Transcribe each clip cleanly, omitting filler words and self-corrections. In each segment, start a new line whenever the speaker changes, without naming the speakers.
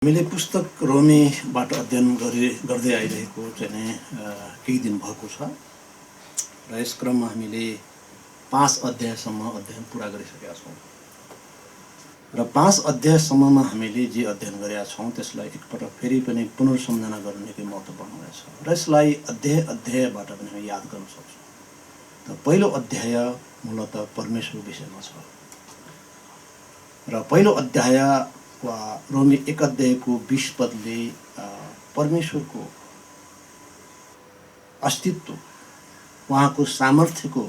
हामीले पुस्तक रोमीबाट अध्ययन गर्दै आइरहेको चाहिँ केही दिन भएको छ र यस क्रममा हामीले 5 अध्यायसम्म अध्ययन पुरा गरिसकेका छौँ र 5 अध्यायसम्ममा हामीले जे अध्ययन गरेका छौँ त्यसलाई एकपटक फेरि पनि पुनर्सम्झना गर्नु निकै महत्त्वपूर्ण हुनेछ र यसलाई अध्यायबाट पनि हामी याद गर्न सक्छौँ। त पहिलो अध्याय मूलतः परमेश्वर विषयमा छ र पहिलो अध्याय वा रोमी 1 अध्यायको 20 पदले परमेश्वरको अस्तित्व, उहाँको सामर्थ्यको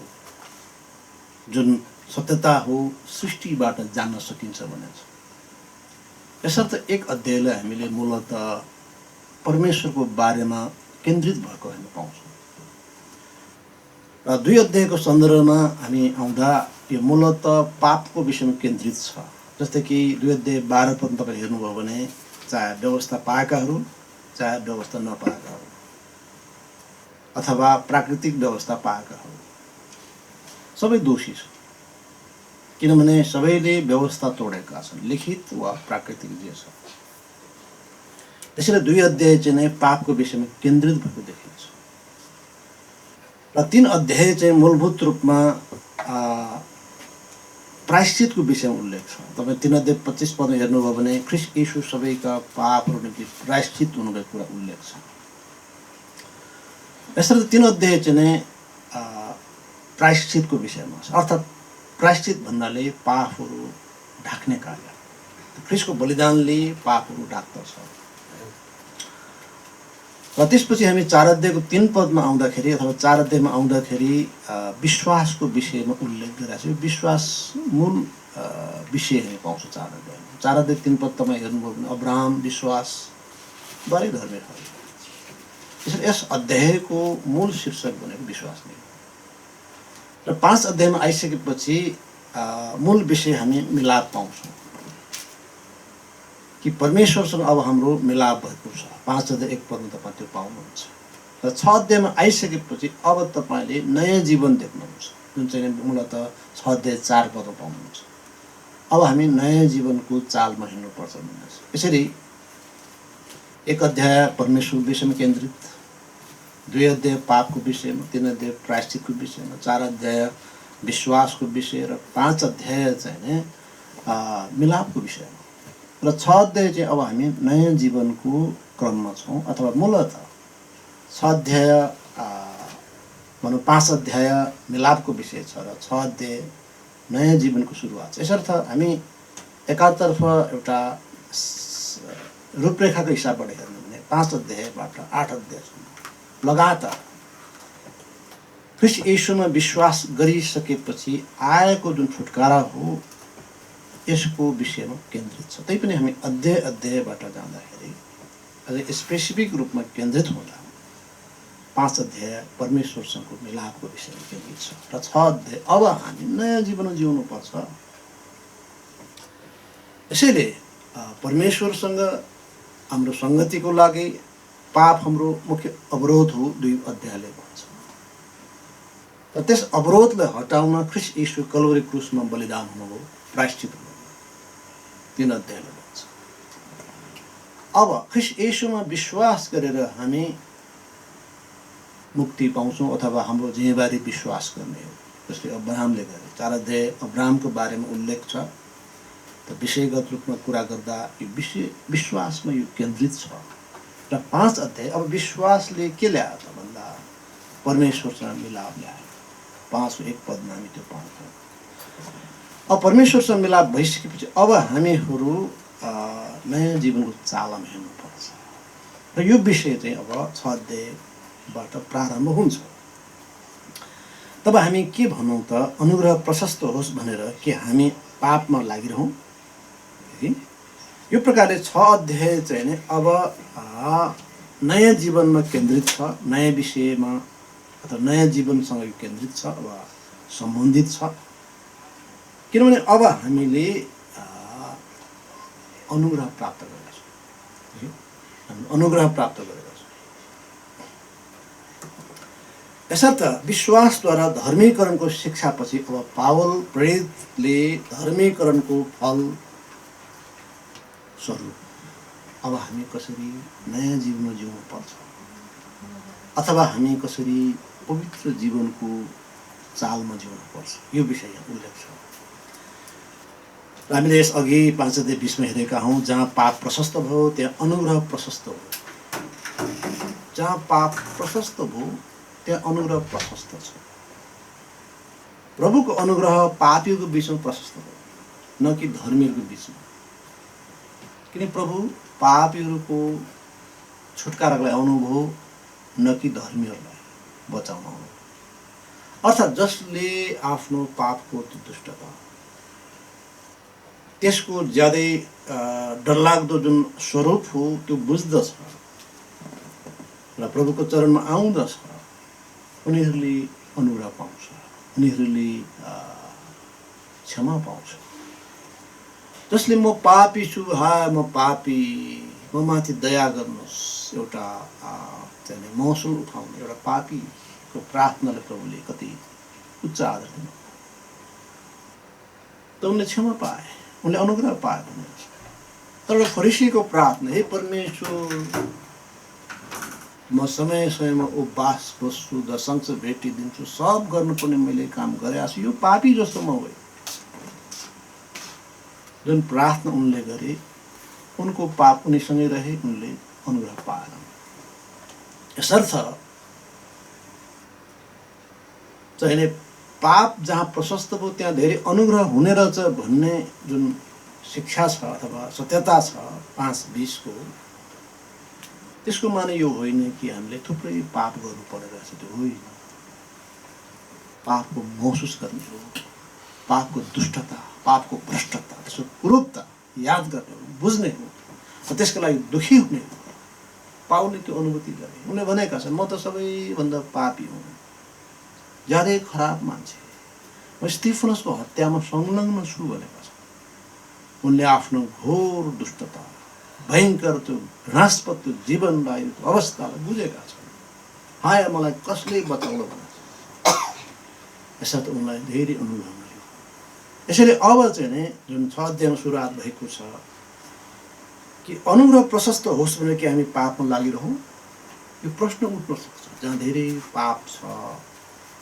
जुन सत्यता हो सृष्टिबाट जान्न सकिन्छ भनेको छ। यसर्थ 1 अध्यायलाई हामीले मूलतः परमेश्वरको बारेमा केन्द्रित भएको हामी पाउँछौँ र 2 अध्यायको सन्दर्भमा हामी आउँदा यो मूलतः पापको विषयमा केन्द्रित छ। जस्तै कि 2 अध्याय 12 पद तपाईँ हेर्नुभयो भने चाहे व्यवस्था पाएकाहरू चाहे व्यवस्था नपाएकाहरू अथवा प्राकृतिक व्यवस्था पाएकाहरू सबै दोषी छ, किनभने सबैले व्यवस्था तोडेका छन्, लिखित वा प्राकृतिक जे छ। त्यसैले 2 अध्याय चाहिँ नै पापको विषयमा केन्द्रित भएको देखिन्छ र 3 अध्याय चाहिँ मूलभूत रूपमा प्रायश्चितको विषयमा उल्लेख छ। तपाईँ 3 अध्याय 25 पदमा हेर्नुभयो भने ख्रीष्ट यीशु सबैका पापहरू निम्ति प्रायश्चित हुनुको कुरा उल्लेख छ। यसरी 3 अध्याय चाहिँ नै प्रायश्चितको विषयमा छ, अर्थात् प्रायश्चित भन्नाले पापहरू ढाक्ने कार्य। ख्रीष्टको बलिदानले पापहरू ढाक्दछ र त्यसपछि हामी 4 अध्यायको 3 पदमा आउँदाखेरि अथवा 4 अध्यायमा आउँदाखेरि विश्वासको विषयमा उल्लेख गरिरहेको छ। विश्वास मूल विषय हामी पाउँछौँ 4 अध्यायमा। 4 अध्याय 3 पद तपाईँ हेर्नुभयो भने अब्राहम विश्वासबारे धर्मी भयो। त्यसरी यस अध्यायको मूल शीर्षक भनेको विश्वास नै हो र 5 अध्यायमा आइसकेपछि मूल विषय हामी मिलाप पाउँछौँ कि परमेश्वरसँग अब हाम्रो मिलाप भएको छ। 5 अध्याय 1 पदमा तपाईँ त्यो पाउनुहुन्छ र 6 अध्यायमा आइसकेपछि अब तपाईँले नयाँ जीवन देख्नुहुन्छ, जुन चाहिँ मूलतः 6 अध्याय 4 पदमा पाउनुहुन्छ। अब हामी नयाँ जीवनको चालमा हिँड्नुपर्छ भन्नुहुन्छ। यसरी 1 अध्याय परमेश्वर विषयमा केन्द्रित, 2 अध्याय पापको विषयमा, 3 अध्याय प्रायश्चितको विषयमा, 4 अध्याय विश्वासको विषय र 5 अध्याय चाहिँ मिलापको विषयमा र 6 अध्याय चाहिँ अब हामी नयाँ जीवनको क्रममा छौँ। अथवा मूलतः 6 अध्याय भनौँ 5 अध्याय मिलापको विषय छ र 6 अध्याय नयाँ जीवनको सुरुवात छ। यसर्थ हामी एकातर्फ एउटा रूपरेखाको हिसाबबाट हेर्नु भने 5 अध्यायबाट 8 अध्यायसम्म लगातार ख्रीष्ट येशूमा विश्वास गरिसकेपछि आएको जुन छुटकारा हो यसको विषयमा केन्द्रित छ। तैपनि हामी अध्यायबाट जाँदाखेरि अझै स्पेसिफिक रूपमा केन्द्रित हुँदा 5 अध्याय परमेश्वरसँगको मिलापको विषयमा केन्द्रित छ र 6 अध्याय अब हामी नयाँ जीवन जिउनु पर्छ। यसैले परमेश्वरसँग हाम्रो सङ्गतिको लागि पाप हाम्रो मुख्य अवरोध हो 2 अध्यायले भन्छ र त्यस अवरोधलाई हटाउन ख्रीष्ट येशू कल्वरी क्रुसमा बलिदान हुनुभयो, प्रायश्चित हुनुभयो, 3 अध्यायले भन्छ। अब ख्रीष्ट येशूमा विश्वास गरेर हामी मुक्ति पाउँछौँ अथवा हाम्रो जिम्मेवारी विश्वास गर्ने हो, जसले अब्राहमले गरे। 4 अध्याय अब्राहमको बारेमा उल्लेख छ। त विषयगत रूपमा कुरा गर्दा यो विश्वासमा यो केन्द्रित छ र 5 अध्याय अब विश्वासले के ल्यायो त भन्दा परमेश्वरसँग मिलाप ल्यायो। 5:1 पदमा हामी त्यो पाउँछौँ। अब परमेश्वरसँग मिलाप भइसकेपछि अब हामीहरू नयाँ जीवनको चालमा हिँड्नुपर्छ र यो विषय चाहिँ अब 6 अध्यायबाट प्रारम्भ हुन्छ। तब हामी के भनौँ त अनुग्रह प्रशस्त होस् भनेर कि हामी पापमा लागिरहौँ। यो प्रकारले 6 अध्याय चाहिँ नि अब नयाँ जीवनमा केन्द्रित छ, नयाँ विषयमा अथवा नयाँ जीवनसँग केन्द्रित छ वा सम्बन्धित छ। किनभने अब हामीले अनुग्रह प्राप्त गरेका छौँ, अनुग्रह प्राप्त गरेका छौँ। यसर्थ विश्वासद्वारा धर्मीकरणको शिक्षापछि अब पावल प्रेरितले धर्मीकरणको फल स्वरूप अब हामी कसरी नयाँ जीवन जिउनु पर्छ, अथवा हामी कसरी पवित्र जीवनको चालमा जिउनु पर्छ, यो विषय यहाँ उल्लेख छ। र हामीले यसअघि 5:20 हेरेका हौँ, जहाँ पाप प्रशस्त भयो त्यहाँ अनुग्रह प्रशस्त भयो। जहाँ पाप प्रशस्त भयो त्यहाँ अनुग्रह प्रशस्त छ। प्रभुको अनुग्रह पापीको बिचमा प्रशस्त भयो, न कि धर्मीहरूको बिचमा। किन प्रभु पापीहरूको छुटकाराको लागि आउनुभयो, न कि धर्मीहरूलाई बचाउन आउनुभयो। अर्थात् जसले आफ्नो पापको दुष्टता, त्यसको ज्यादै डरलाग्दो जुन स्वरूप हो त्यो बुझ्दछ र प्रभुको चरणमा आउँदछ, उनीहरूले अनुग्रह पाउँछ, उनीहरूले क्षमा पाउँछ। जसले म पापी छु, हाय म पापी, म माथि दया गर्नुहोस्, एउटा चाहिँ महसुल उठाउने एउटा पापीको प्रार्थनाले प्रभुले कति उच्च आदर दिनु। त उनले क्षमा पाए, उनले अनुग्रह पाए भने। तर फरिसीको प्रार्थना, हे परमेश्वर, म समय समयमा उपवास बस्छु, दशंश भेटिदिन्छु, सब गर्नुपर्ने मैले काम गरेको छु, यो पापी जस्तो म होइन। जुन प्रार्थना उनले गरे, उनको पाप उनीसँगै रहे, उनले अनुग्रह पाएनन्। यसर्थ चाहिने पाप जहाँ प्रशस्त भयो त्यहाँ धेरै अनुग्रह हुने रहेछ भन्ने जुन शिक्षा छ अथवा सत्यता छ 5:20 को, त्यसको माने यो होइन कि हामीले थुप्रै पाप गर्नु पर्ने रहेछ, त्यो होइन। पापको महसुस गर्ने हो, पापको दुष्टता, पापको भ्रष्टता, त्यसको कुरूपता याद गर्ने हो, बुझ्ने हो, र त्यसको लागि दुखी हुने हो। पाउले त्यो अनुभूति गरे। उनले भनेका छन्, म त सबैभन्दा पापी हुँ, ज्यादै खराब मान्छे, म स्टिफनसको हत्यामा संलग्न छु भनेका छन्। उनले आफ्नो घोर दुष्टता, भयङ्कर त्यो घृणास्पद त्यो जीवनलाई, अवस्थालाई बुझेका छन्। हाय मलाई कसले बचाउनु भनेको छ। यसर्थ उनलाई धेरै अनुग्रह मिल्यो। यसैले अब चाहिँ नि जुन 6 अध्यायमा सुरुवात भएको छ कि अनुग्रह प्रशस्त होस् भने कि हामी पापमा लागिरहौँ, यो प्रश्न उठ्न सक्छ। जहाँ धेरै पाप छ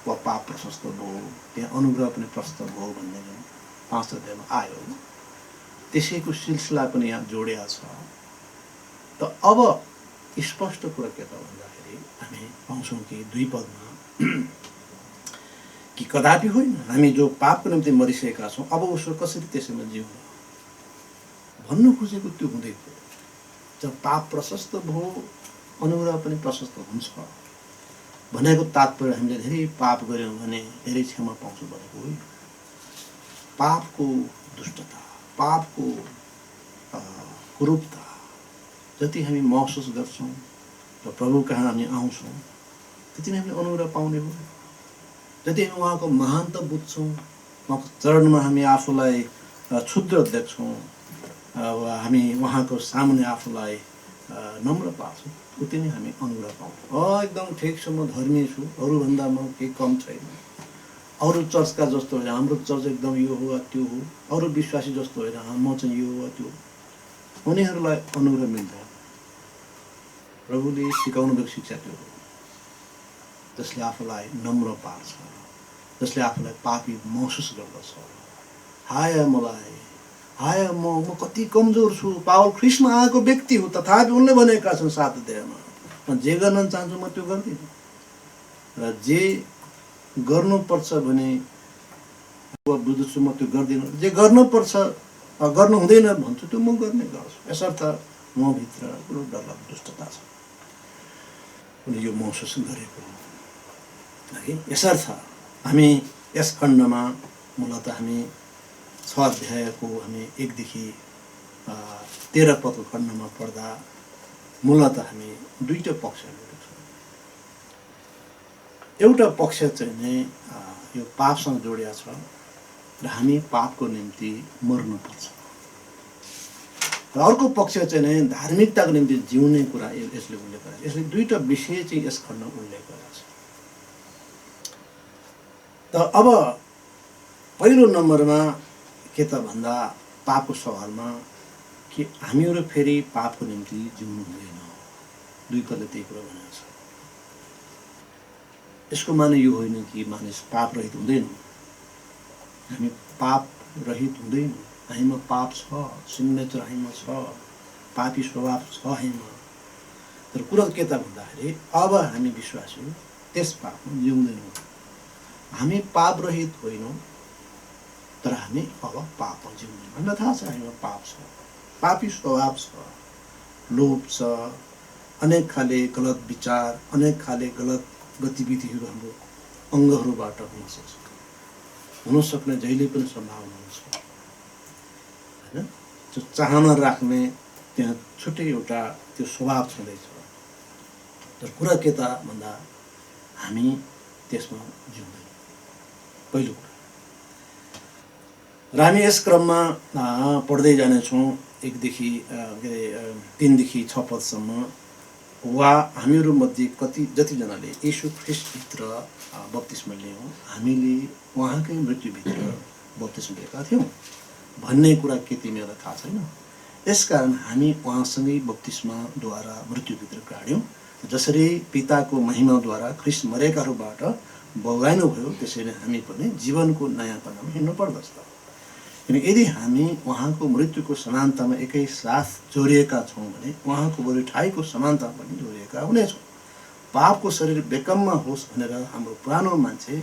वा पाप प्रशस्त भयो, त्यहाँ अनुग्रह पनि प्रशस्त भयो भन्ने जुन 5 अध्यायमा आयो, त्यसैको सिलसिला पनि यहाँ जोडिया छ। त अब स्पष्ट कुरा के त भन्दाखेरि हामी पाउँछौँ कि 2 पदमा कि कदापि होइन, हामी जो पापको निम्ति मरिसकेका छौँ, अब उसो कसरी त्यसैमा जिउनु भन्नु खोजेको त्यो हुँदै गयो। जब पाप प्रशस्त भयो, अनुग्रह पनि प्रशस्त हुन्छ भनेको तात्पर्य हामीले धेरै पाप गऱ्यौँ भने धेरै क्षमा पाउँछौँ भनेको होइन। पापको दुष्टता, पापको कुरूपता जति हामी महसुस गर्छौँ र प्रभु कहाँ हामी आउँछौँ, त्यति नै हामीले अनुग्रह पाउने हो। जति हामी उहाँको महानता बुझ्छौँ, उहाँको चरणमा हामी आफूलाई क्षुद्र देख्छौँ, हामी उहाँको सामुन्ने आफूलाई नम्र पार्छौँ, उति नै हामी अनुग्रह पाउँछौँ। एकदम ठिक छ, म धर्मी छु, अरूभन्दा म केही कम छैन, अरू चर्चका जस्तो होइन, हाम्रो चर्च एकदम यो हो वा त्यो हो, अरू विश्वासी जस्तो होइन, म चाहिँ यो हो वा त्यो हो। उनीहरूलाई अनुग्रह मिल्दैन। प्रभुले सिकाउनु भएको शिक्षा त्यो हो, जसले आफूलाई नम्र पार्छ, जसले आफूलाई पापी महसुस गर्दछ। हाय मलाई, हाय म कति कमजोर छु, पावल ख्रिस्टमा आएको व्यक्ति हो, तथापि उनले भनेका छन् 7 अध्यायमा, म जे गर्न चाहन्छु म त्यो गर्दिनँ, र जे गर्नुपर्छ भने बुझ्छु म त्यो गर्दिनँ, जे गर्नुपर्छ गर्नु हुँदैन भन्छु त्यो म गर्ने गर्छु। यसर्थ म भित्र पुरो डरलाग्दो दुष्टता छ, उनले यो महसुस गरेको है। यसर्थ हामी यस खण्डमा मूलत हामी 6 अध्यायको हामी 1 देखि 13 पदको खण्डमा पढ्दा मूलत हामी 2टा पक्ष हेर्छौँ। एउटा पक्ष चाहिँ नै यो पापसँग जोडिया छ र हामी पापको निम्ति मर्नुपर्छ, र अर्को पक्ष चाहिँ नै धार्मिकताको निम्ति जिउने कुरा यसले उल्लेख गरेको छ। यसले 2टा विषय चाहिँ यस खण्डमा उल्लेख गरेको छ। त अब पहिलो नम्बरमा के त भन्दा पापको सवालमा कि हामीहरू फेरि पापको निम्ति जिउनु हुँदैन। 2 पदले त्यही कुरा भनेको छ। यसको माने यो होइन कि मानिस पाप रहित हुँदैन। हामी पाप रहित हुँदैन। हामीमा पाप छ, सिन नेचर हामीमा छ, पापी स्वभाव छ हामीमा। तर कुरा के त भन्दाखेरि अब हामी विश्वासी त्यस पापमा जिउँदैनौँ। हामी पाप रहित होइनौँ, तर हामी अब पापमा जिउँदैनौँ। हामीलाई थाहा छ हामीमा पाप छ, पापी स्वभाव छ, लोभ छ, अनेक खाले गलत विचार, अनेक खाले गलत गतिविधिहरू हाम्रो अङ्गहरूबाट हुन सक्छ, हुन सक्ने जहिले पनि सम्भावना हुन्छ हैन। त्यो चाहना राख्ने त्यहाँ छुट्टै एउटा त्यो स्वभाव छँदैछ। तर कुरा के त भन्दा हामी त्यसमा जिउँदैनौँ, पहिलो कुरा। र हामी यस क्रममा पढ्दै जानेछौँ 1 देखि 3 देखि 6 पदसम्म। वा हामीहरू मध्ये जतिजनाले येशू ख्रिस्टभित्र बप्तिस्मा लियौँ, हामीले उहाँकै मृत्युभित्र बप्तिस्मा लिएका थियौँ भन्ने कुरा के तिमीहरूलाई थाहा छैन? यसकारण हामी उहाँसँगै बप्तिस्माद्वारा मृत्युभित्र गाड्यौँ, जसरी पिताको महिमाद्वारा ख्रिस्ट मरेकाहरूबाट बगाइनुभयो, त्यसैले हामी पनि जीवनको नयाँपनामा हिँड्नु पर्दछ। किनकि यदि हामी उहाँको मृत्युको समानतामा एकै साथ जोडिएका छौँ भने उहाँको बलिठाइको समानतामा पनि जोडिएका हुनेछौँ। पापको शरीर बेकममा होस् भनेर हाम्रो पुरानो मान्छे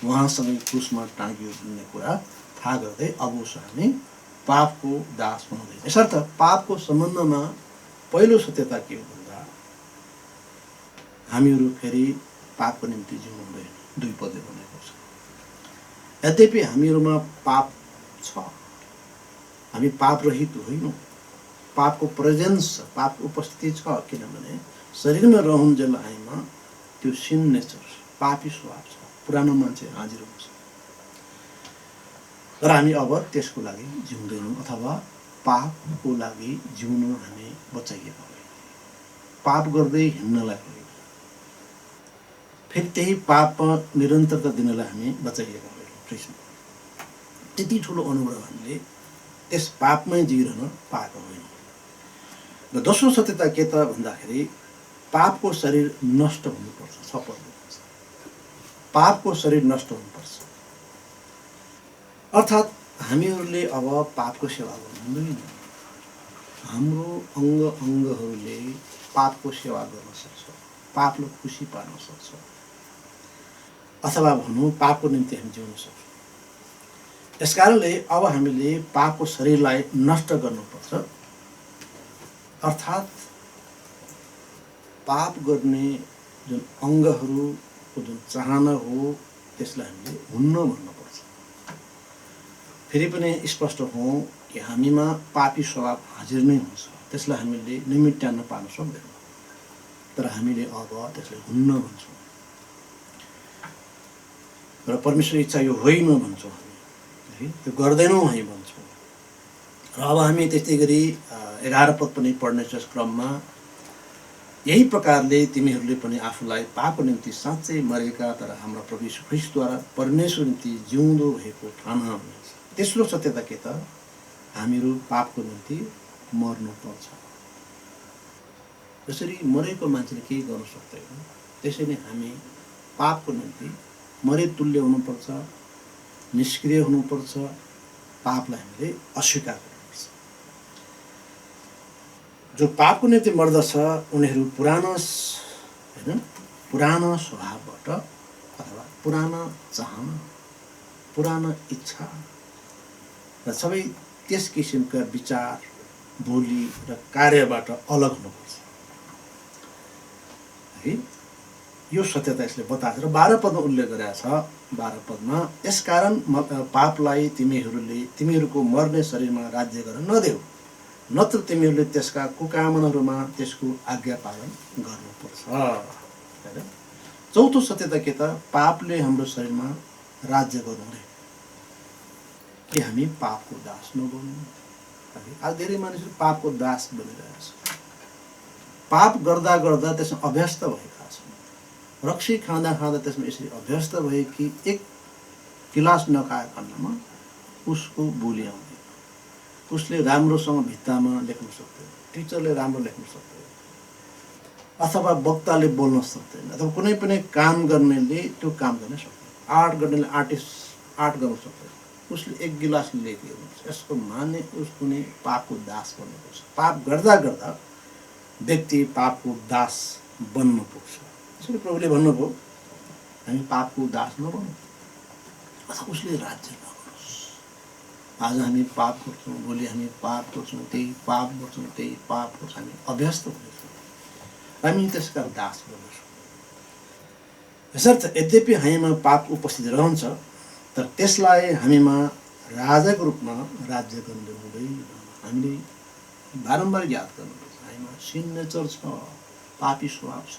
उहाँसँगै क्रुसमा टाँगियो भन्ने कुरा थाहा गर्दै अब उसो हामी पापको दास हुनुहुँदैन। यसर्थ पापको सम्बन्धमा पहिलो सत्यता के हो भन्दा हामीहरू फेरि पापको निम्ति जिउनु हुँदैन। 2 पदले भनेको छ। यद्यपि हामीहरूमा पाप छ, हामी पाप रहित होइनौँ। पापको प्रेजेन्स छ, पापको उपस्थिति छ, किनभने शरीरमा रहन्जेल हामीमा त्यो सिन नेचर, पापी स्वभाव छ, पुरानो मान्छे हाजिर हुन्छ। तर हामी अब त्यसको लागि जिउँदैनौँ, अथवा पापको लागि जिउनु हामी बचाइएका होइन, पाप गर्दै हिँड्नलाई होइन, फेरि त्यही पापमा निरन्तरता दिनलाई हामी बचाइएका होइनौँ। त्यति ठुलो अनुग्रह हामीले त्यस पापमै जिइरहन पाएको होइनौँ। र दोस्रो सत्यता के त भन्दाखेरि पापको शरीर नष्ट हुनुपर्छ। 6 पदले पापको शरीर नष्ट हुनुपर्छ, अर्थात् हामीहरूले अब पापको सेवा गर्नु हुँदैन। हाम्रो अङ्गहरूले पापको सेवा गर्न सक्छ, पापलाई खुसी पार्न सक्छ, अथवा भनौँ पापको निम्ति हामी जिउन सक्छौँ। यसकारणले अब हामीले पापको शरीरलाई नष्ट गर्नुपर्छ, अर्थात् पाप गर्ने जुन अङ्गहरूको जुन चाहना हो त्यसलाई हामीले हुन्न भन्नुपर्छ। फेरि पनि स्पष्ट हौँ कि हामीमा पापी स्वभाव हाजिर नै हुन्छ, त्यसलाई हामीले निमिट्याउन पार्न सक्दैनौँ। तर हामीले अब त्यसलाई हुन्न भन्छौँ र परमेश्वर इच्छा यो होइन भन्छौँ हामी, त्यो गर्दैनौँ हामी भन्छौँ। र अब हामी त्यस्तै गरी 11 पद पनि पढ्ने छ। यस क्रममा यही प्रकारले तिमीहरूले पनि आफूलाई पापको निम्ति साँच्चै मरेका तर हाम्रो प्रभु यीशु ख्रिस्टद्वारा परमेश्वर निम्ति जिउँदो भएको ठाना हुनेछ। तेस्रो सत्यता के त हामीहरू पापको निम्ति मर्नुपर्छ। जसरी मरेको मान्छेले केही गर्न सक्दैन, त्यसै नै हामी पापको निम्ति मरे तुल्य हुनुपर्छ, निष्क्रिय हुनुपर्छ, पापलाई हामीले अस्वीकार गर्नुपर्छ। जो पापको निम्ति मर्दछ उनीहरू पुराना स्वभावबाट अथवा पुराना चाहना, पुराना इच्छा र सबै त्यस किसिमका विचार, बोली र कार्यबाट अलग हुनुपर्छ है। यो सत्यता यसले बताएको र 12 पदमा उल्लेख गरेको छ। 12 पदमा यसकारण पापलाई तिमीहरूको मर्ने शरीरमा राज्य गर्न नदेऊ, नत्र तिमीहरूले त्यसका कुकामनाहरूमा त्यसको आज्ञा पालन गर्नुपर्छ। चौथो सत्यता के त पापले हाम्रो शरीरमा राज्य गर्नु हुँदैन कि हामी पापको दास नबनौँ। आज धेरै मानिसहरू पापको दास बनिरहेको छ, पाप गर्दा गर्दा त्यसमा अभ्यस्त भएका छन्। रक्सी खाँदा खाँदा त्यसमा यसरी अभ्यस्त भए कि एक गिलास नखाए खण्डमा उसको बोली आउँदैन, उसले राम्रोसँग भित्तामा लेख्न सक्दैन, टिचरले राम्रो लेख्न सक्दैन, अथवा वक्ताले बोल्न सक्दैन, अथवा कुनै पनि काम गर्नेले त्यो काम गर्न सक्दैन, आर्ट गर्नेले आर्ट गर्न सक्दैन। उसले एक गिलास लेखेको हुन्छ, यसको माने उसको नै पापको दास बन्नु पर्छ। पाप गर्दा गर्दा व्यक्ति पापको दास बन्न पुग्छ। त्यसैले प्रभुले भन्नुभयो हामी पापको दास नबनौँ अथवा उसले राज्य नगरोस्। आज हामी पाप गर्छौँ, भोलि हामी पाप गर्छौँ, त्यही पाप गर्छौँ, त्यही पाप गर्छौँ, हामी अभ्यस्त हुनेछौँ, हामी त्यसका दास गर्नेछौँ। यसर्थ यद्यपि हामीमा पाप उपस्थित रहन्छ, तर त्यसलाई हामीमा राजाको रूपमा राज्य गर्नु हुँदैन। हामीले बारम्बार याद गर्नुपर्छ, हामीमा सिन नेचर छ, पापी स्वभाव छ।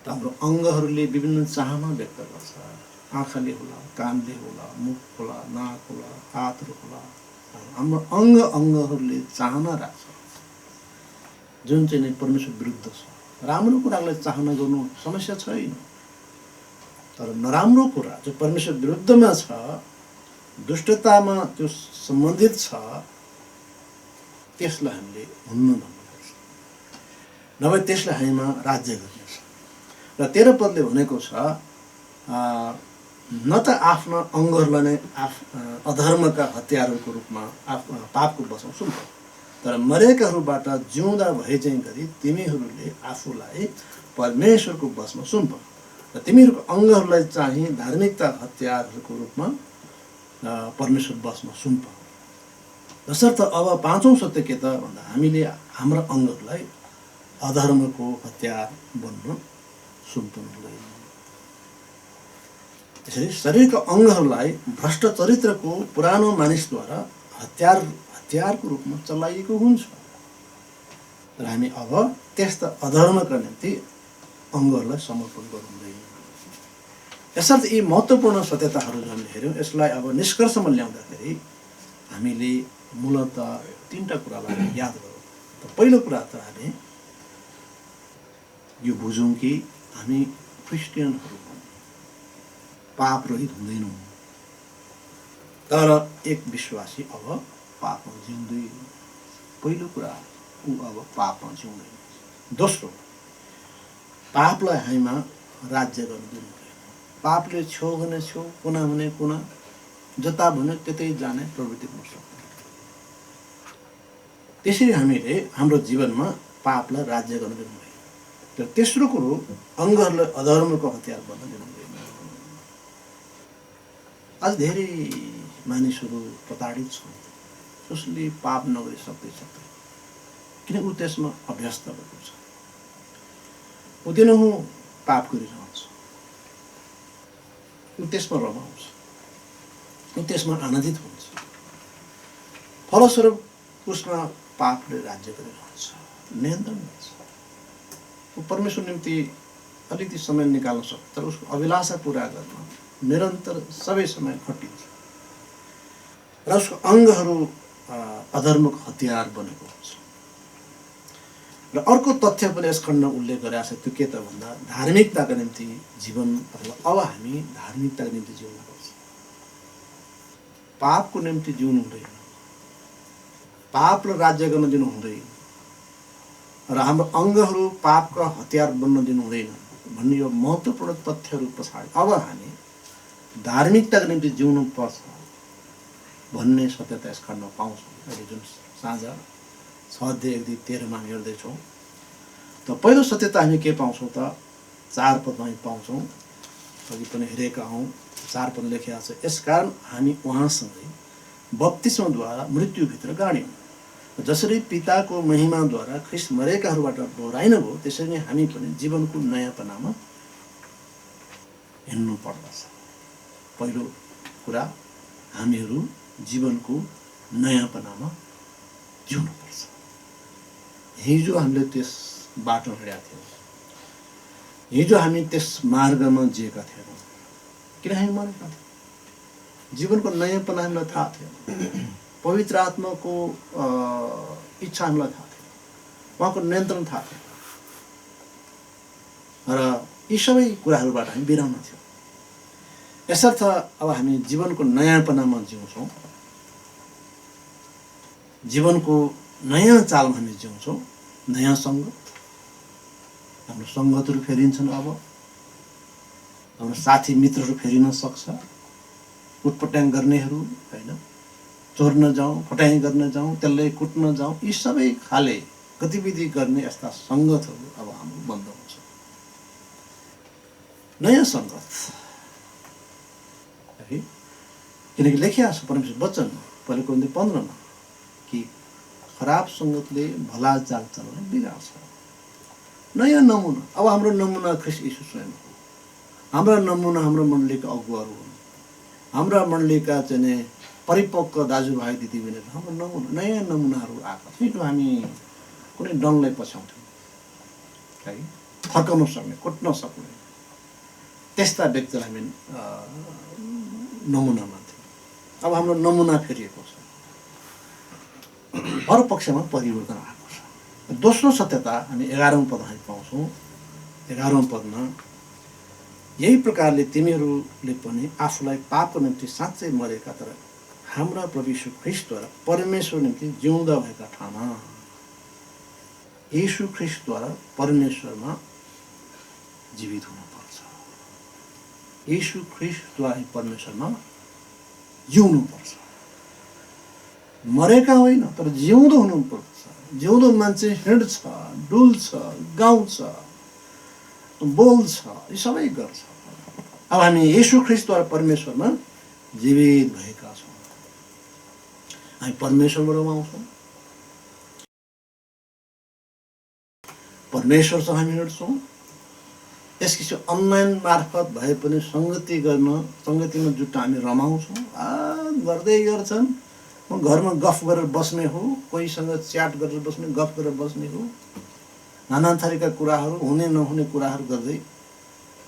हाम्रो अङ्गहरूले विभिन्न चाहना व्यक्त गर्छ। आँखाले होला, कानले होला, मुख होला, नाक होला, हातहरू होला। हाम्रो अङ्गहरूले चाहना राख्छ जुन चाहिँ परमेश्वर विरुद्ध छ। राम्रो कुरालाई चाहना गर्नु समस्या छैन, तर नराम्रो कुरा जो परमेश्वर विरुद्धमा छ, दुष्टतामा त्यो सम्बन्धित छ, त्यसलाई हामीले हुन्न भन्नुपर्छ, नभए त्यसलाई हामीमा राज्य गर्नेछ। र 13 पदले भनेको छ न त आफ्ना अङ्गहरूलाई नै अधर्मका हतियारहरूको रूपमा पापको वशमा सुम्प, तर मरेकाहरूबाट जिउँदा भए चाहिँ गरी तिमीहरूले आफूलाई परमेश्वरको वशमा सुम्प र तिमीहरूको अङ्गहरूलाई चाहिँ धार्मिकता हतियारहरूको रूपमा परमेश्वर वशमा सुम्प। तसर्थ अब 5औं सत्य के त भन्दा हामीले हाम्रा अङ्गहरूलाई अधर्मको हतियार बन्न सुम्पनु हुँदैन। त्यसरी शरीरका अङ्गहरूलाई भ्रष्ट चरित्रको पुरानो मानिसद्वारा हतियारको रूपमा चलाइएको हुन्छ, तर हामी अब त्यस्ता अधर्मका निम्ति अङ्गहरूलाई समर्पण गर्नु हुँदैन। यसर्थ यी महत्त्वपूर्ण सत्यताहरू हामीले हेऱ्यौँ। यसलाई अब निष्कर्षमा ल्याउँदाखेरि हामीले मूलत 3टा कुरालाई याद गरौँ। पहिलो कुरा त हामी यो बुझौँ कि हामी क्रिस्चियनहरू पाप रहित हुँदैनौँ, तर एक विश्वासी अब पापमा जिउँदैन। पहिलो कुरा ऊ अब पापमा जिउँदैन। दोस्रो, पापलाई हामीमा राज्य गर्नु दिनु हुँदैन। पापले छेउ भने छेउ, कुना भने कुना, जता भने त्यतै जाने प्रवृत्ति हुन सक्दैन। त्यसरी हामीले हाम्रो जीवनमा पापलाई राज्य गर्नु दिनु हुँदैन। र तेस्रो कुरो, अङ्गहरूलाई अधर्मको हतियार बन्न दिनु हुँदैन। आज धेरै मानिसहरू प्रताडित छन्, उसले पाप नगरी सक्दैन, किन ऊ त्यसमा अभ्यस्त भएको छ। ऊ दिनहुँ पाप गरिरहन्छ, ऊ त्यसमा रमाउँछ, ऊ त्यसमा आनन्दित हुन्छ। फलस्वरूप उसमा पापले राज्य गरिरहन्छ, नियन्त्रण गर्छ। ऊ परमेश्वर निम्ति अलिकति समय निकाल्न सक्छ, तर उसको अभिलाषा पुरा गर्न निरन्तर सबै समय खटिन्छ र उसको अङ्गहरू अधर्मको हतियार बनेको हुन्छ। र अर्को तथ्य पनि यस खण्डमा उल्लेख गरेको छ, त्यो के त भन्दा धार्मिकताका निम्ति जीवन, अथवा अब हामी धार्मिकताको निम्ति जिउनु पर्छ, पापको निम्ति जिउनु हुँदैन, पापलाई राज्य गर्न दिनु हुँदैन, र हाम्रो अङ्गहरू पापका हतियार बन्न दिनु हुँदैन भन्ने यो महत्त्वपूर्ण तथ्यहरू पछाडि अब हामी धार्मिकताको निम्ति जिउनु पर्छ भन्ने सत्यता यस खण्डमा पाउँछौँ। अहिले जुन साँझ 6:1-13 हामी हेर्दैछौँ, त पहिलो सत्यता हामी के पाउँछौँ त 4 पदमा हामी पाउँछौँ। अघि पनि हेरेका हौँ, 4 पद लेखिएको छ, यसकारण हामी उहाँसँगै बप्तिस्माद्वारा मृत्युभित्र गाड्यौँ, जसरी पिताको महिमाद्वारा ख्रिस्ट मरेकाहरूबाट दोहोऱ्याइनुभयो, त्यसरी नै हामी पनि जीवनको नयाँपनामा हिँड्नु पर्दछ। पहिलो कुरा, हामीहरू जीवनको नयाँपनामा जिउनुपर्छ। हिजो हामीले त्यस बाटो हिँडेका थियौँ, हिजो हामी त्यस मार्गमा जिएका थिएनौँ, किन हामी मरेका थियौँ। जीवनको नयाँपना हामीलाई थाहा थियो, पवित्र आत्माको इच्छा हामीलाई थाहा थियो, उहाँको नियन्त्रण थाहा थियो, र यी सबै कुराहरूबाट हामी बिराउन थियौँ। यसर्थ अब हामी जीवनको नयाँपनामा जिउँछौँ जीवनको नयाँ चालमा हामी जिउँछौँ। नयाँ सङ्गत, हाम्रो सङ्गतहरू फेरिन्छन्। अब हाम्रो साथी मित्रहरू फेरिन सक्छ। उटपटाङ गर्नेहरू होइन, चोर्न जाउँ, फटाइ गर्न जाउँ, त्यसलाई कुट्न जाउँ, यी सबै खाले गतिविधि गर्ने यस्ता सङ्गतहरू अब हाम्रो बन्द हुन्छ। नयाँ सङ्गत है, किनकि लेखिया छ परमेश्वर वचन पहिलो कोरिन्थी 15 मा कि खराब सङ्गतले भला चाल चल्न बिगार्छ। नयाँ नमुना, अब हाम्रो नमुना ख्रीष्ट यीशु स्वयं हो। हाम्रा नमुना हाम्रो मण्डलीका अगुवाहरू हुन्, हाम्रा मण्डलीका चाहिँ परिपक्व दाजुभाइ दिदीबहिनीहरू हाम्रो नमुना, नयाँ नमुनाहरू आएको। छिटो हामी कुनै डनलाई पछ्याउँथ्यौँ है, फर्काउन सक्ने, कुट्न सक्ने त्यस्ता व्यक्तिलाई हामी नमुना मान्थ्यौँ। अब हाम्रो नमुना फेरिएको छ, हर पक्षमा परिवर्तन आएको छ। दोस्रो सत्यता हामी 11औं पदमा हामी पाउँछौँ। 11औं पदमा यही प्रकारले तिमीहरूले पनि आफूलाई पापको निम्ति साँच्चै मरेका तर हाम्रा प्रभु यीशु ख्रीष्टद्वारा परमेश्वर निम्ति जिउँदा भएका ठाना। यीशु ख्रीष्टद्वारा परमेश्वरमा जीवित हुनुपर्छ। यीशु ख्रीष्टद्वारा परमेश्वरमा जिउनुपर्छ। मरेका होइन तर जिउँदो हुनुपर्छ। जिउँदो मान्छे हिँड्छ, डुल्छ, गाउँछ, बोल्छ, यी सबै गर्छ। अब हामी यीशु ख्रीष्टद्वारा परमेश्वरमा जीवित भएका छौँ। हामी परमेश्वरबाट आउँछौँ, परमेश्वरसँग हामी हिँड्छौँ। यस किसिम अनलाइन मार्फत भए पनि सङ्गति गर्न, सङ्गतिमा जुट्न हामी रमाउँछौँ। गर्दै गर्छन्, म घरमा गफ गरेर बस्ने हो, कोहीसँग च्याट गरेर बस्ने, गफ गरेर बस्ने हो, नाना थरीका कुराहरू, हुने नहुने कुराहरू गर्दै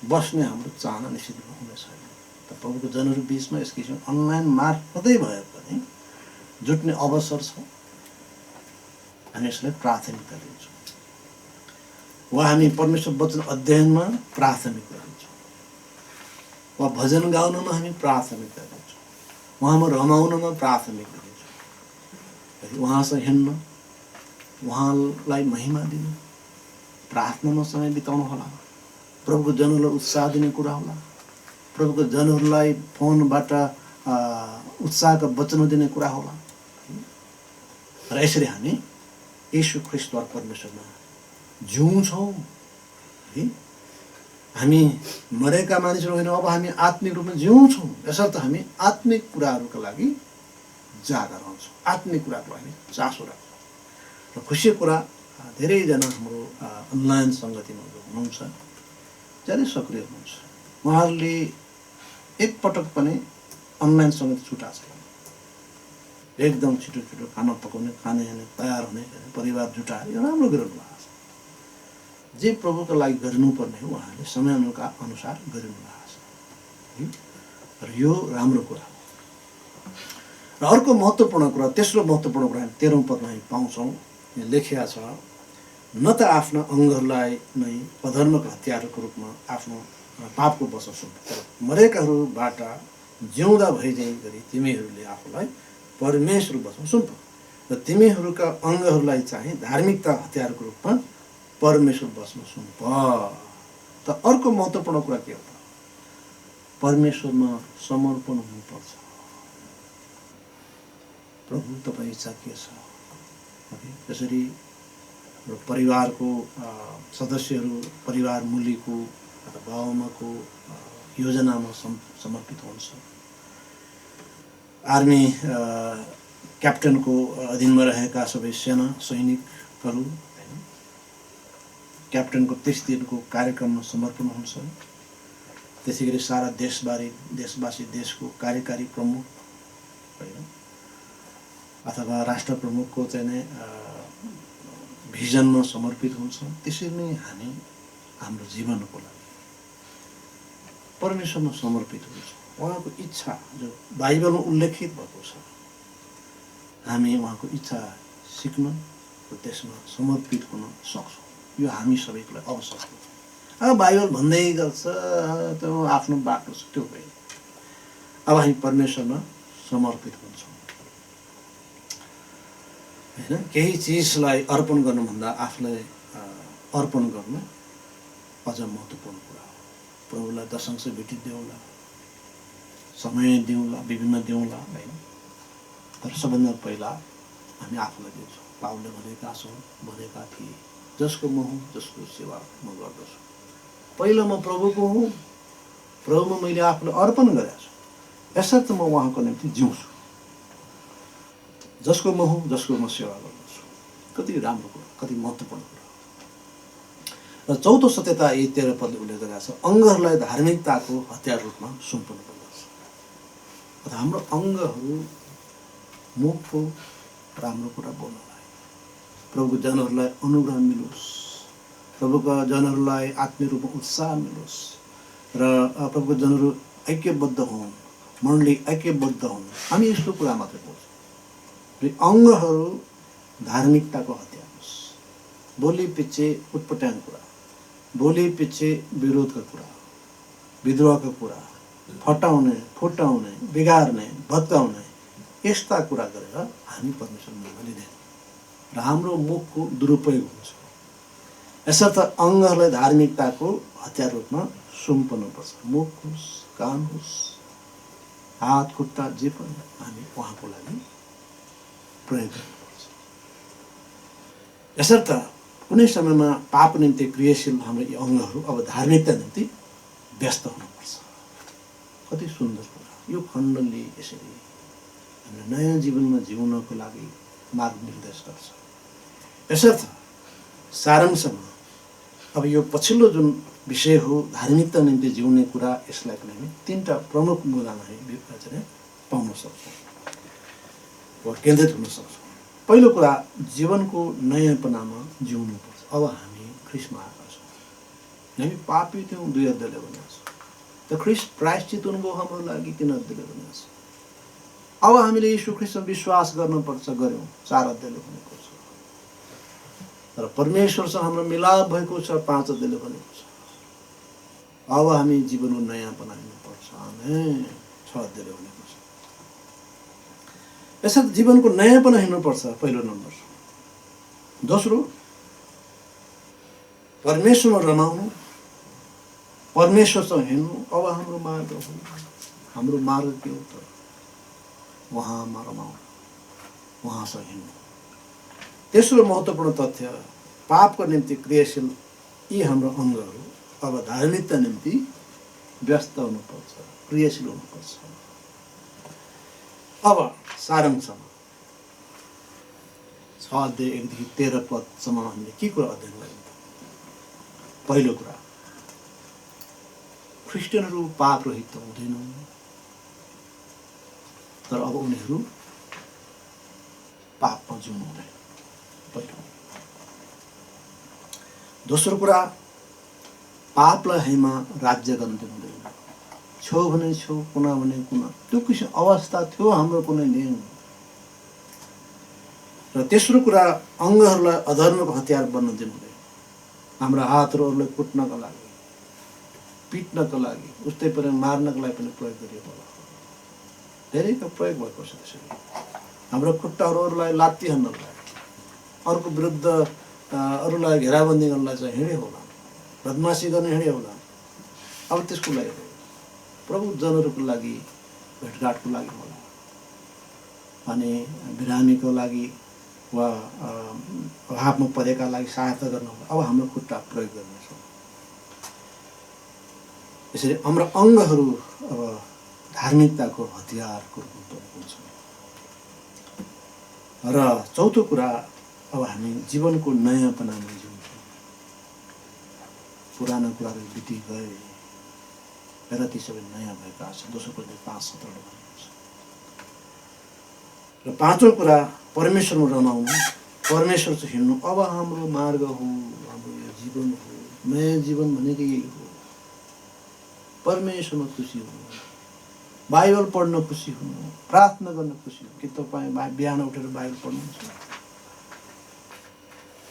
बस्ने हाम्रो चाहना निश्चित हुने छैन। त प्रभुको जनहरू बिचमा यस किसिम अनलाइन मार्फतै भए पनि जुट्ने अवसर छ। हामी यसलाई प्राथमिकता दिन्छौँ, वा हामी परमेश्वर वचन अध्ययनमा प्राथमिकता दिन्छौँ, वा भजन गाउनमा हामी प्राथमिकता दिन्छौँ, उहाँमा रमाउनमा प्राथमिकता दिन्छौँ, उहाँसँग हिँड्न, उहाँलाई महिमा दिनु, प्रार्थनामा समय बिताउनु होला, प्रभुको जनहरूलाई उत्साह दिने कुरा होला, प्रभुको जनहरूलाई फोनबाट उत्साहका वचन दिने कुरा होला। र यसरी हामी यीशु ख्रीष्टद्वारा परमेश्वरमा जिउँछौँ है। हामी मरेका मानिसहरू होइन, अब हामी आत्मिक रूपमा जिउँछौँ। यसर्थ हामी आत्मिक कुराहरूका लागि जागा रहन्छौँ, आत्मिक कुराको लागि चासो राख्छौँ। र खुसीको कुरा, धेरैजना हाम्रो अनलाइन सङ्गतिमा हुनुहुन्छ, धेरै सक्रिय हुनुहुन्छ। उहाँहरूले एकपटक पनि अनलाइन सङ्गति छुटा छैन। एकदम छिटो छिटो खाना पकाउने, खाने तयार हुने, परिवार जुटाएर यो राम्रो गरिरहनु भएको छ। जे प्रभुको लागि गरिनुपर्ने हो उहाँहरूले समय अनुसार गरिरहनु भएको छ। र यो राम्रो कुरा हो। र अर्को महत्त्वपूर्ण कुरा, तेस्रो महत्त्वपूर्ण कुरा 13औं पदमा हामी पाउँछौँ। यहाँ लेखिया छ, न त आफ्ना अङ्गहरूलाई नै अधर्मका हतियारको रूपमा आफ्नो पापको वश सुम्प, तर मरेकाहरूबाट जिउँदा भइदिए गरी तिमीहरूले आफूलाई परमेश्वर वशमा सुम्प, र तिमीहरूका अङ्गहरूलाई चाहिँ धार्मिकता हतियारको रूपमा परमेश्वर वशमा सुम्प। त अर्को महत्त्वपूर्ण कुरा के हो त? परमेश्वरमा समर्पण हुनुपर्छ। प्रभु तपाईँ इच्छा के छ? त्यसरी परिवारको सदस्यहरू परिवार मूल्यको अथवा बाबुआमाको योजनामा समर्पित हुन्छ। आर्मी क्याप्टनको अधीनमा रहेका सबै सेना सैनिकहरू क्याप्टनको 30 दिनको कार्यक्रममा समर्पण हुन्छ। त्यसै गरी सारा देशवासी देशको कार्यकारी प्रमुख अथवा राष्ट्र प्रमुखको चाहिँ भिजनमा समर्पित हुन्छ। त्यसरी नै हामी हाम्रो जीवनको लागि परमेश्वरमा समर्पित हुन्छ। उहाँको इच्छा जो बाइबलमा उल्लेखित भएको छ, हामी उहाँको इच्छा सिक्न र त्यसमा समर्पित हुन सक्छौँ। यो हामी सबैको लागि आवश्यक हो। अब बाइबल भन्दै गर्छ त्यो आफ्नो बाटो छ, त्यो होइन। अब हामी परमेश्वरमा समर्पित हुन्छौँ। होइन केही चिजलाई अर्पण गर्नुभन्दा आफूलाई अर्पण गर्नु अझ महत्त्वपूर्ण कुरा हो। प्रभुलाई दशंश भेटी दिउँला, समय दिउँला, विभिन्न दिउँला होइन, तर सबभन्दा पहिला हामी आफूलाई दिन्छौँ। पावलले भनेका थिए, जसको म हुँ, जसको सेवा म गर्दछु। पहिला म प्रभुको हुँ, प्रभुमा मैले आफूलाई अर्पण गरेको छु, यसर्थ म उहाँको निम्ति जिउँछु। जसको म हुँ, जसको म सेवा गर्दछु। कति राम्रो कुरा, कति महत्त्वपूर्ण कुरा। र चौथो सत्यता यही 13 पदले उल्लेख गरेका छ, अङ्गहरूलाई धार्मिकताको हतियार रूपमा सुम्पनु पर्दछ। अर्थात् हाम्रो अङ्गहरू मुख हो राम्रो कुरा बोल्नलाई, प्रभुको जनहरूलाई अनुग्रह मिलोस्, प्रभुका जनहरूलाई आत्मीय रूपमा उत्साह मिलोस् र प्रभुको जनहरू ऐक्यबद्ध हुन्, मण्डली ऐक्यबद्ध हुन्। हामी यस्तो कुरा मात्रै बोल्छौँ। अङ्गहरू धार्मिकताको हतियार होस्। बोली पछि उटपटाङ कुरा, बोली पछि विरोधका कुरा, विद्रोहका कुरा, फटाउने, फुटाउने, बिगार्ने, भत्काउने, यस्ता कुरा गरेर हामी परमेश्वरमा महिमा लिँदैन र हाम्रो मुखको दुरुपयोग हुन्छ। यसर्थ अङ्गहरूलाई धार्मिकताको हतियार रूपमा सुम्पनुपर्छ। मुख होस्, कान होस्, हात खुट्टा जे पनि हामी उहाँको लागि प्रयोग गर्नुपर्छ। यसर्थ कुनै समयमा पाप निम्ति क्रियाशील हाम्रो यी अङ्गहरू अब धार्मिकता निम्ति व्यस्त हुनुपर्छ। कति सुन्दर कुरा। यो खण्डले यसरी हामीले नयाँ जीवनमा जिउनको लागि मार्ग निर्देश गर्छ। यसर्थ सारांशमा अब यो पछिल्लो जुन विषय हो धार्मिकता निम्ति जिउने कुरा, यसलाई पनि हामी 3टा प्रमुख मुद्दामा हामी पाउन सक्छौँ वा केन्द्रित हुन सक्छौँ। पहिलो कुरा, जीवनको नयाँपनामा जिउनुपर्छ। अब हामी ख्रिस्टमा आएका छौँ, हामी पापी थियौँ 2 अध्यायले भनेको छ, त ख्रिस्ट प्रायश्चित हुनुभयो हाम्रो लागि 3 अध्यायले भनेको छ। अब हामीले यीशु ख्रिस्टमा विश्वास गर्नुपर्छ, गऱ्यौँ 4 अध्यायले भनेको छ। र परमेश्वरसँग हाम्रो मिलाप भएको छ 5 अध्यायले भनेको छ। अब हामी जीवनको नयाँपना हिँड्नुपर्छ, आमेन 6 अध्यायले भनेको छ। यसर्थ जीवनको नयाँपना हिँड्नुपर्छ पहिलो नम्बर। दोस्रो, परमेश्वरमा रमाउनु, परमेश्वरसँग हिँड्नु। अब हाम्रो मार्ग हो, हाम्रो मार्ग के हो त? उहाँमा रमाउनु, उहाँसँग हिँड्नु। तेस्रो महत्त्वपूर्ण तथ्य, पापको निम्ति क्रियाशील यी हाम्रो अङ्गहरू अब धार्मिकता निम्ति व्यस्त हुनुपर्छ, क्रियाशील हुनुपर्छ। अब सारांशमा 6 अध्याय 1 देखि 13 पदसम्म हामीले के कुरा अध्ययन गर्यौँ? पहिलो कुरा, क्रिस्चियनहरू पाप रहित हुँदैनन्, तर अब उनीहरू पापमा जिउनु हुँदैन। पहिलो। दोस्रो कुरा, पापलाई हैमा राज्य गर्न दिनु हुँदैन। छेउ भने छेउ, कुना भने कुना, त्यो किसिम अवस्था थियो हाम्रो कुनै दिन। र तेस्रो कुरा, अङ्गहरूलाई अधर्मको हतियार बन्न दिनु हुँदैन। हाम्रा हातहरूलाई कुट्नका लागि, पिट्नका लागि, उस्तै पनि मार्नका लागि पनि प्रयोग गरिएको होला। धेरैको प्रयोग भएको छ त्यसरी। हाम्रो खुट्टाहरूलाई लात्ती हान्नका लागि, अर्को विरुद्ध अरूलाई घेराबन्दी गर्नलाई चाहिँ हिँडे होला, बदमासी गर्न हिँडे होला। अब त्यसको लागि प्रभु जनहरूको लागि, भेटघाटको लागि होला, अनि बिरामीको लागि वा अभावमा परेका लागि सहायता गर्न होला। अब हाम्रो खुट्टा प्रयोग गर्नेछौँ। यसरी हाम्रो अङ्गहरू अब धार्मिकताको हतियारको रूपमा हुन्छ। र चौथो कुरा, अब हामी जीवनको नयाँपनामा जिउँछौँ। पुरानो कुराहरू बिति गए र ती सबै नयाँ भएका छन्। 2 कोरिन्थियर 5:17 भनेको छ। र पाँचौँ कुरा, परमेश्वरमा रमाउनु, परमेश्वर चाहिँ हिँड्नु। अब हाम्रो मार्ग हो, हाम्रो यो जीवन हो, नयाँ जीवन भनेको यही हो। परमेश्वरमा खुसी हुनु, बाइबल पढ्न खुसी हुनु, प्रार्थना गर्न खुसी हुनु। कि तपाईँ बिहान उठेर बाइबल पढ्नुहुन्छ?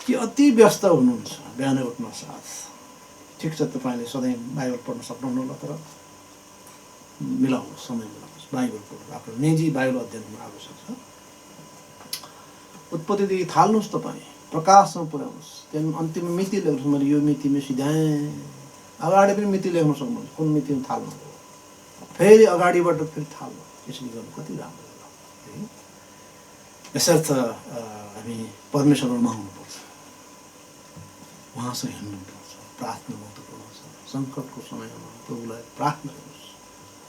कि अति व्यस्त हुनुहुन्छ बिहान उठ्न साथ? ठिक छ, तपाईँले सधैँ बाइबल पढ्न सक्नुहुन्न होला, तर मिलाउनुहोस्, समय मिलाउनुहोस्, बाइबल पढ्नु। आफ्नो निजी बाइबल अध्ययन हुन आवश्यक छ। उत्पत्तिदेखि थाल्नुहोस् तपाईँ, प्रकाशमा पुर्याउनुहोस्, त्यहाँदेखि अन्तिम मिति लेख्नुहोस्। मैले यो मितिमा सिधाएँ, अगाडि पनि मिति लेख्न सक्नुहुन्छ, कुन मितिमा थाल्नु, फेरि अगाडिबाट फेरि थाल्नु, यसरी गर्नु कति राम्रो होला है। यसर्थ हामी परमेश्वरमा आउनुपर्छ, उहाँसँग हिँड्नुपर्छ। प्रार्थना महत्त्वपूर्ण छ। सङ्कटको समयमा प्रभुलाई प्रार्थना गर्नुहोस्,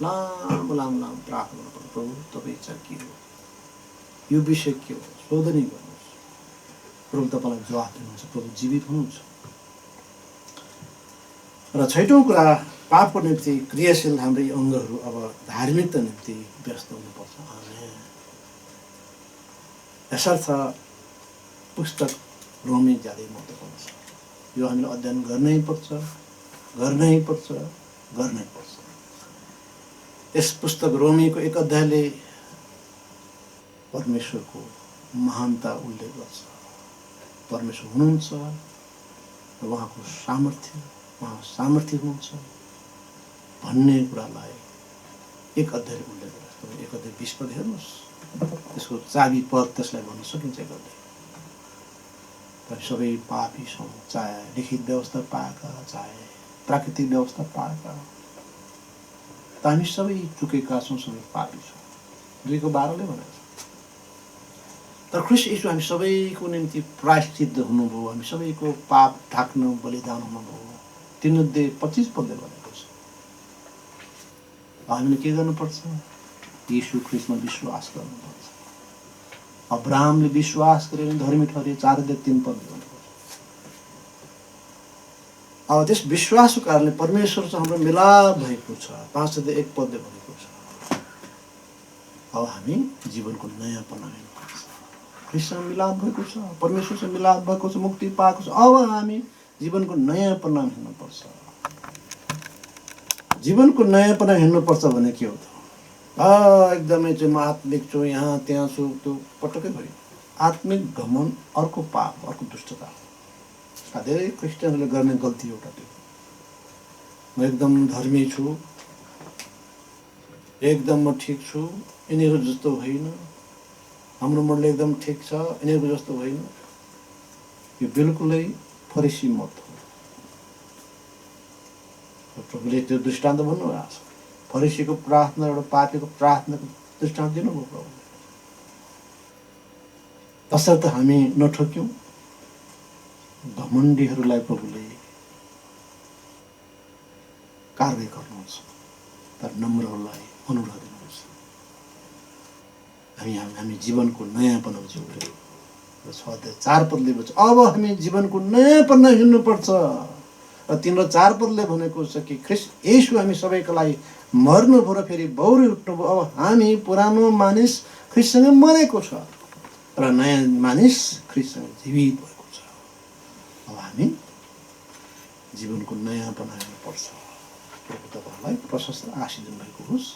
लामो लामो लामो प्रार्थना गर्नुपर्छ। प्रभु तपाईँ इच्छा के हो, यो विषय के हो, शोधनी गर्नुहोस्। प्रभु तपाईँलाई जवाफ दिनुहुन्छ। प्रभु जीवित हुनुहुन्छ। र छैटौँ कुरा, पापको निम्ति क्रियाशील हाम्रै अङ्गहरू अब धार्मिकता निम्ति व्यस्त हुनुपर्छ। यसर्थ पुस्तक रोमी ज्यादै महत्त्वपूर्ण छ। यो हामीले अध्ययन गर्नै पर्छ, गर्नै पर्छ, गर्नै पर्छ। यस पुस्तक रोमीको 1 अध्यायले परमेश्वरको महानता उल्लेख गर्छ। परमेश्वर हुनुहुन्छ, उहाँको सामर्थ्य, उहाँ सामर्थ्य हुनुहुन्छ भन्ने कुरालाई 1 अध्यायले उल्लेख गर्छ। 1 अध्याय 20 पद हेर्नुहोस्, त्यसको चाबी पद त्यसलाई भन्न सकिन्छ। 1 अध्याय हामी सबै पापी छौँ, चाहे लिखित व्यवस्था पाएका, चाहे प्राकृतिक व्यवस्था पाएका, त हामी सबै चुकेका छौँ, सबै पापी छौँ। 2:12ले भनेको छ। तर ख्रीष्ट येशू हामी सबैको निम्ति प्रायश्चित हुनुभयो, हामी सबैको पाप ढाक्न बलिदान हुनुभयो। 3:25 पदले भनेको छ। हामीले के गर्नुपर्छ? येशू ख्रीष्टमा विश्वास गर्नुपर्छ। अब्राहमले विश्वास गरेर धर्मी ठहरे, 4:3 पदले भनेको छ। अब त्यस विश्वासको कारणले परमेश्वरसँग हाम्रो मिलाप भएको छ, 5:1 पदले भनेको छ। अब हामी जीवनको नयाँपना हेर्नुपर्छ। ख्रीष्टसँग मिलाप भएको छ, परमेश्वरसँग मिलाप भएको छ, मुक्ति पाएको छ। अब हामी जीवनको नयाँपना हेर्नुपर्छ। जीवनको नयाँपना हेर्नुपर्छ भने के हो त? एकदमै चाहिँ म आत्मिक छु, यहाँ त्यहाँ छु, त्यो पटक्कै होइन। आत्मिक घमण्ड अर्को पाप, अर्को दुष्टता हो। धेरै क्रिस्चियनहरूले गर्ने गल्ती एउटा त्यो, म एकदम धर्मी छु, एकदम म ठिक छु, यिनीहरू जस्तो होइन, हाम्रो मनले एकदम ठिक छ, यिनीहरूको जस्तो होइन। यो बिल्कुलै फरिसी मत हो। प्रभुले त्यो दृष्टान्त भन्नुभएको छ। फरिसीको प्रार्थना एउटा पापीको प्रार्थनाको दृष्टान्त दिनुभयो प्रभुले। तसर्थ हामी नठोक्यौँ। घमण्डीहरूलाई प्रभुले कारवाही गर्नुहुन्छ, तर नम्रहरूलाई अनुग्रह दिनुहुन्छ। हामी जीवनको नयाँपनामा जिउँछौँ। 6:4 पदले भन्छ, अब हामी जीवनको नयाँपना हिँड्नुपर्छ। र 3 र 4 पदले भनेको छ कि ख्रीष्ट येशू हामी सबैको लागि मर्नुभयो र फेरि बौरी उठ्नुभयो। अब हामी पुरानो मानिस ख्रीष्टसँग मरेको छ र नयाँ मानिस ख्रीष्टसँग जीवित भएको छ। अब हामी जीवनको नयाँपना हेर्नुपर्छ। प्रभु तपाईँलाई प्रशस्त आशीष दिनुभएको होस्।